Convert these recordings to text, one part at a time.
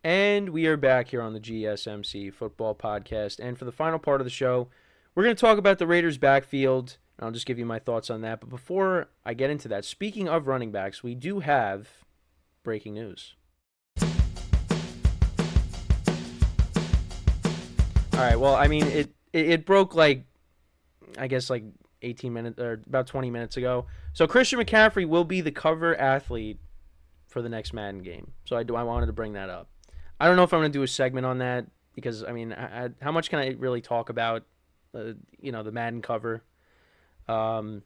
And we are back here on the GSMC Football Podcast. And for the final part of the show, we're going to talk about the Raiders' backfield. I'll just give you my thoughts on that. But before I get into that, speaking of running backs, we do have breaking news. All right, well, I mean, it broke like 18 minutes or about 20 minutes ago. So Christian McCaffrey will be the cover athlete for the next Madden game. So I wanted to bring that up. I don't know if I'm going to do a segment on that because, I mean, how much can I really talk about, the Madden cover? But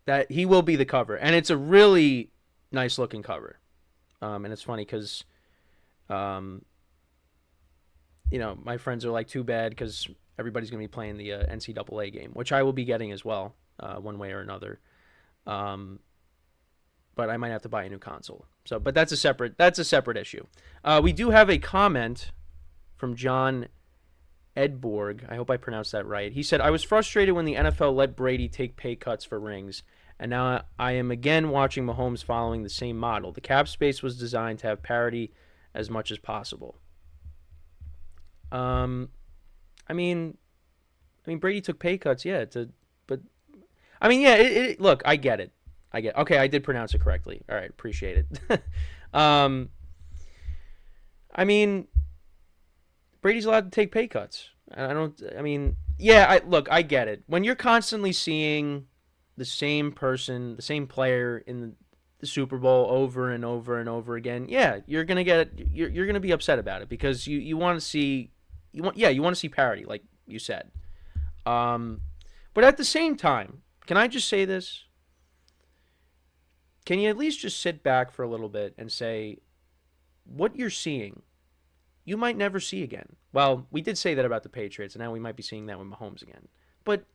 that he will be the cover. And it's a really nice looking cover. And it's funny because, my friends are like, too bad because everybody's going to be playing the NCAA game, which I will be getting as well, one way or another. But I might have to buy a new console. But that's a separate issue. We do have a comment from John Edborg. I hope I pronounced that right. He said, "I was frustrated when the NFL let Brady take pay cuts for rings, and now I am again watching Mahomes following the same model. The cap space was designed to have parity as much as possible." I mean, Brady took pay cuts, yeah. But I mean, yeah. Look, I get it. Okay, I did pronounce it correctly. All right, appreciate it. I mean, Brady's allowed to take pay cuts. I get it. When you're constantly seeing the same person, the same player in the Super Bowl over and over and over again, yeah, you're gonna be upset about it because you want to see parity, like you said. But at the same time, can I just say this? Can you at least just sit back for a little bit and say, what you're seeing, you might never see again? Well, we did say that about the Patriots, and now we might be seeing that with Mahomes again. But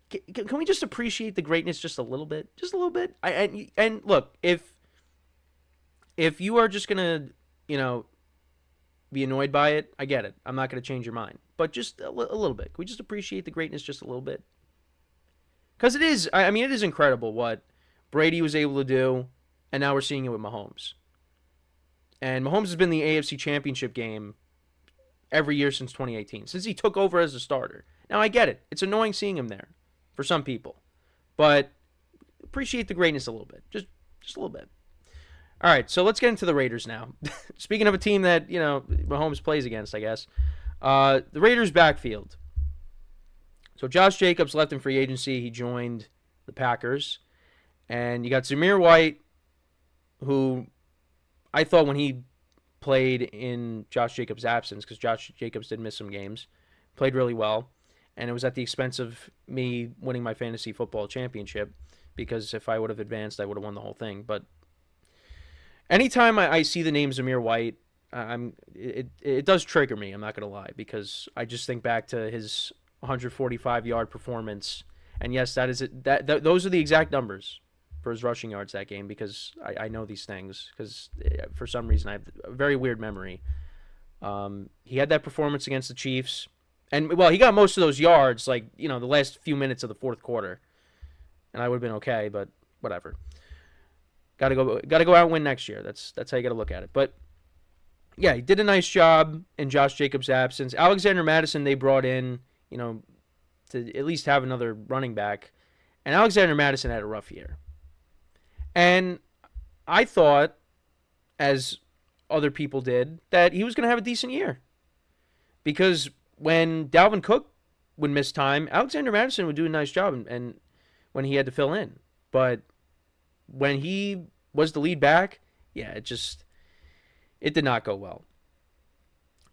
can we just appreciate the greatness just a little bit? Just a little bit? And look, if you are just going to, be annoyed by it, I get it. I'm not going to change your mind. But just a little bit. Can we just appreciate the greatness just a little bit? Because it is incredible what Brady was able to do, and now we're seeing it with Mahomes. And Mahomes has been in the AFC Championship game every year since 2018, since he took over as a starter. Now, I get it. It's annoying seeing him there for some people. But appreciate the greatness a little bit. Just a little bit. All right, so let's get into the Raiders now. Speaking of a team that, Mahomes plays against, I guess. The Raiders' backfield. So Josh Jacobs left in free agency. He joined the Packers. And you got Zamir White, who I thought when he played in Josh Jacobs' absence, because Josh Jacobs did miss some games, played really well. And it was at the expense of me winning my fantasy football championship, because if I would have advanced, I would have won the whole thing. But anytime I see the name Zamir White, it does trigger me, I'm not going to lie, because I just think back to his 145-yard performance. And yes, those are the exact numbers for his rushing yards that game, because I know these things, because for some reason I have a very weird memory. He had that performance against the Chiefs, and he got most of those yards the last few minutes of the fourth quarter, and I would have been okay, but whatever. Got to go out and win next year. That's how you got to look at it. But yeah, he did a nice job in Josh Jacobs' absence. Alexander Mattison they brought in, to at least have another running back, and Alexander Mattison had a rough year. And I thought, as other people did, that he was going to have a decent year. Because when Dalvin Cook would miss time, Alexander Mattison would do a nice job and when he had to fill in. But when he was the lead back, yeah, it did not go well.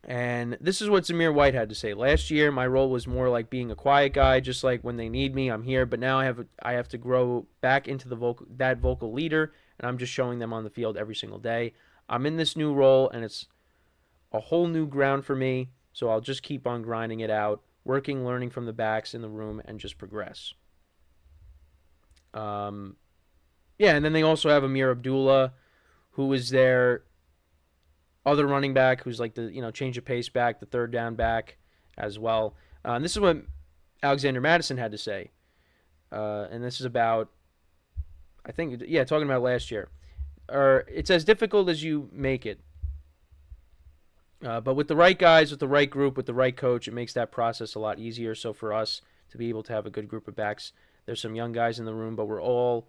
And this is what Zamir White had to say. Last year, my role was more like being a quiet guy, just like when they need me, I'm here. But now I have to grow back into that vocal leader, and I'm just showing them on the field every single day. I'm in this new role, and it's a whole new ground for me. So I'll just keep on grinding it out, working, learning from the backs in the room, and just progress. Yeah, and then they also have Amir Abdullah, who is their other running back, who's like the change of pace back, the third down back as well. And this is what Alexander Mattison had to say. And this is about, talking about last year. or it's as difficult as you make it. But with the right guys, with the right group, with the right coach, it makes that process a lot easier. So for us to be able to have a good group of backs, there's some young guys in the room, but we're all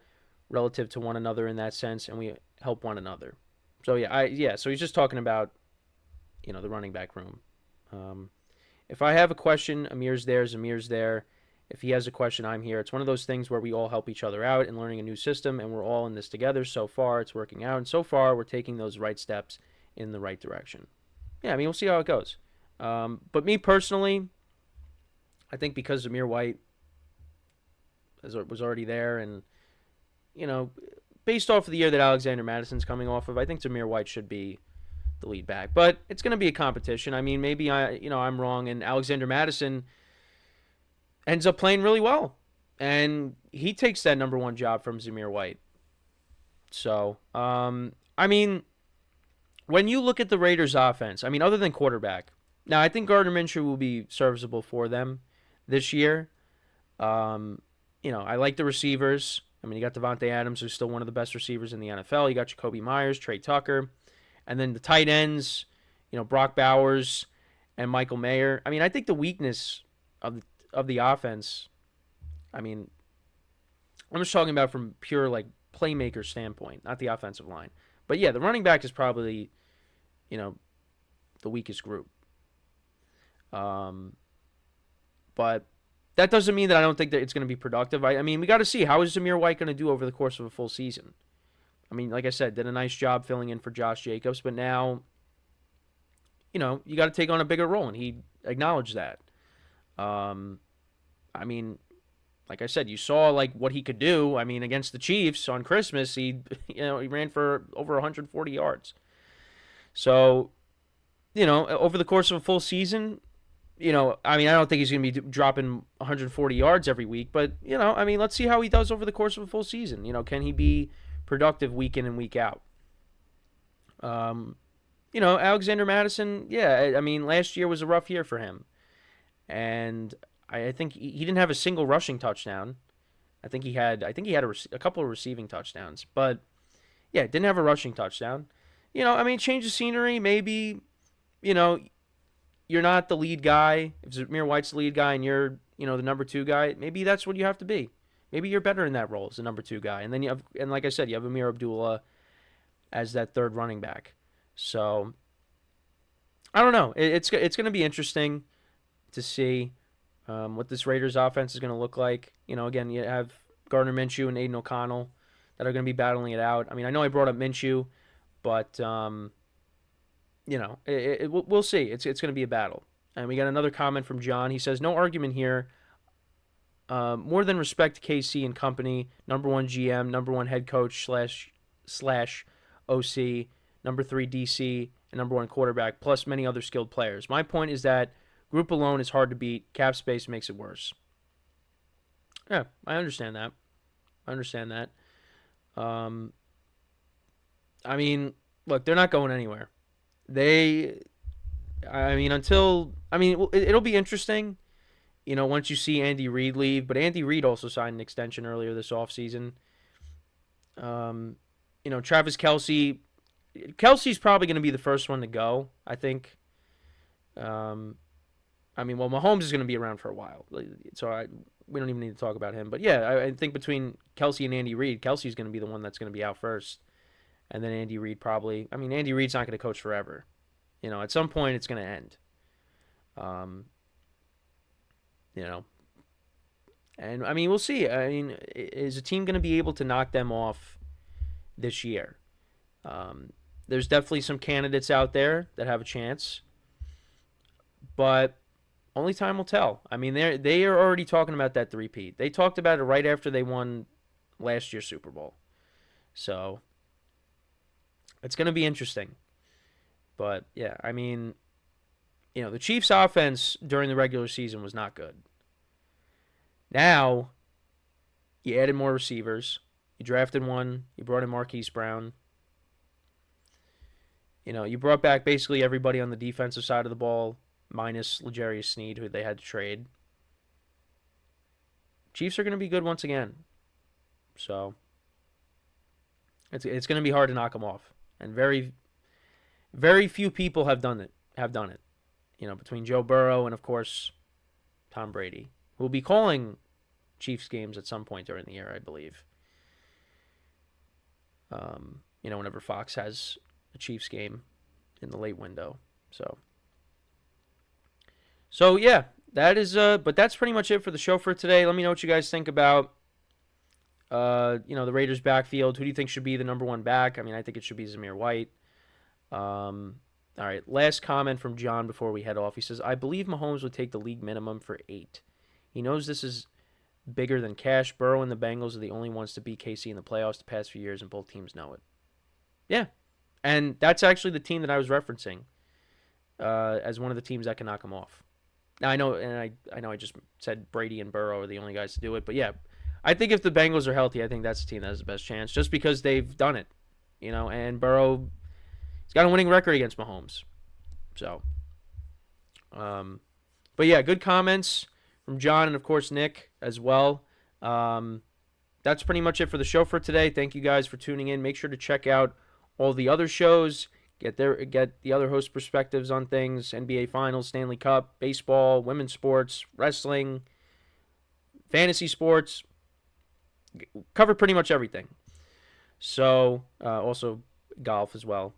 relative to one another in that sense, and we help one another. So so he's just talking about the running back room. If I have a question, Amir's there, Zamir's there. If he has a question, I'm here. It's one of those things where we all help each other out in learning a new system, and we're all in this together. So far, it's working out, and so far, we're taking those right steps in the right direction. Yeah, I mean, we'll see how it goes. But me personally, I think because Zamir White was already there, and based off of the year that Alexander Mattison's coming off of, I think Zamir White should be the lead back. But it's going to be a competition. I mean, maybe I'm wrong, and Alexander Mattison ends up playing really well, and he takes that number one job from Zamir White. So, I mean, when you look at the Raiders' offense, I mean, other than quarterback, now I think Gardner Minshew will be serviceable for them this year. I like the receivers. I mean, you got Devontae Adams, who's still one of the best receivers in the NFL. You got Jacoby Myers, Trey Tucker. And then the tight ends, Brock Bowers and Michael Mayer. I mean, I think the weakness of the offense, I mean, I'm just talking about from pure, playmaker standpoint, not the offensive line. But, yeah, the running back is probably, the weakest group. But that doesn't mean that I don't think that it's going to be productive. I mean, we got to see, how is Zamir White going to do over the course of a full season? I mean, like I said, did a nice job filling in for Josh Jacobs, but now, you got to take on a bigger role, and he acknowledged that. I mean, like I said, you saw what he could do. I mean, against the Chiefs on Christmas, he ran for over 140 yards. So, over the course of a full season, I mean, I don't think he's going to be dropping 140 yards every week, but I mean, let's see how he does over the course of a full season. Can he be productive week in and week out? Alexander Mattison, yeah, I mean, last year was a rough year for him. And I think he didn't have a single rushing touchdown. I think he had a couple of receiving touchdowns, but yeah, didn't have a rushing touchdown. I mean, change of scenery, maybe, you're not the lead guy. If Zamir White's the lead guy and you're, the number two guy, maybe that's what you have to be. Maybe you're better in that role as the number two guy. And then like I said, you have Amir Abdullah as that third running back. So, I don't know. It's going to be interesting to see what this Raiders offense is going to look like. Again, you have Gardner Minshew and AidanO'Connell that are going to be battling it out. I mean, I know I brought up Minshew, but, we'll see. It's going to be a battle. And we got another comment from John. He says, no argument here. More than respect KC and company, number one GM, number one head coach slash OC, number 3 DC, and number 1 quarterback, plus many other skilled players. My point is that group alone is hard to beat. Cap space makes it worse. Yeah, I understand that. I mean, look, they're not going anywhere. It'll be interesting, once you see Andy Reid leave. But Andy Reid also signed an extension earlier this offseason. Travis Kelce's probably going to be the first one to go, I think. Mahomes is going to be around for a while. So we don't even need to talk about him. But, yeah, I think between Kelce and Andy Reid, Kelce's going to be the one that's going to be out first. And then Andy Reid probably... I mean, Andy Reid's not going to coach forever. At some point it's going to end. And, I mean, we'll see. I mean, is a team going to be able to knock them off this year? There's definitely some candidates out there that have a chance. But only time will tell. I mean, they are already talking about that three-peat. They talked about it right after they won last year's Super Bowl. So, it's going to be interesting. But, yeah, I mean, the Chiefs' offense during the regular season was not good. Now, you added more receivers. You drafted one. You brought in Marquise Brown. You brought back basically everybody on the defensive side of the ball, minus L'Jarius Sneed, who they had to trade. Chiefs are going to be good once again. So, It's going to be hard to knock them off, and very very few people have done it. Between Joe Burrow and of course Tom Brady, who will be calling Chiefs games at some point during the year, I believe. Whenever Fox has a Chiefs game in the late window. So yeah, that is but that's pretty much it for the show for today. Let me know what you guys think about the Raiders backfield. Who do you think should be the number one back? I mean, I think it should be Zamir White. All right, last comment from John before we head off. He says, I believe Mahomes would take the league minimum for 8. He knows this is bigger than cash. Burrow and the Bengals are the only ones to beat KC in the playoffs the past few years, and both teams know it. Yeah, and that's actually the team that I was referencing as one of the teams that can knock them off. Now I know I just said Brady and Burrow are the only guys to do it, but yeah, I think if the Bengals are healthy, I think that's the team that has the best chance, just because they've done it, and Burrow, he's got a winning record against Mahomes. So, but yeah, good comments from John and of course Nick as well. That's pretty much it for the show for today. Thank you guys for tuning in. Make sure to check out all the other shows. Get the other host perspectives on things: NBA Finals, Stanley Cup, baseball, women's sports, wrestling, fantasy sports. Cover pretty much everything. So also golf as well.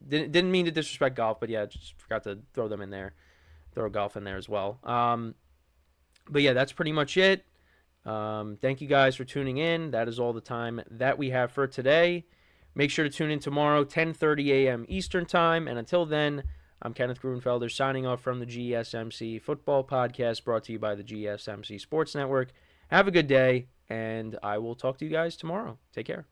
Didn't mean to disrespect golf, but yeah, just forgot to throw them in there. Throw golf in there as well. But yeah, that's pretty much it. Thank you guys for tuning in. That is all the time that we have for today. Make sure to tune in tomorrow, 10:30 a.m. Eastern Time. And until then, I'm Kenneth Gruenfelder signing off from the GSMC Football Podcast, brought to you by the GSMC Sports Network. Have a good day, and I will talk to you guys tomorrow. Take care.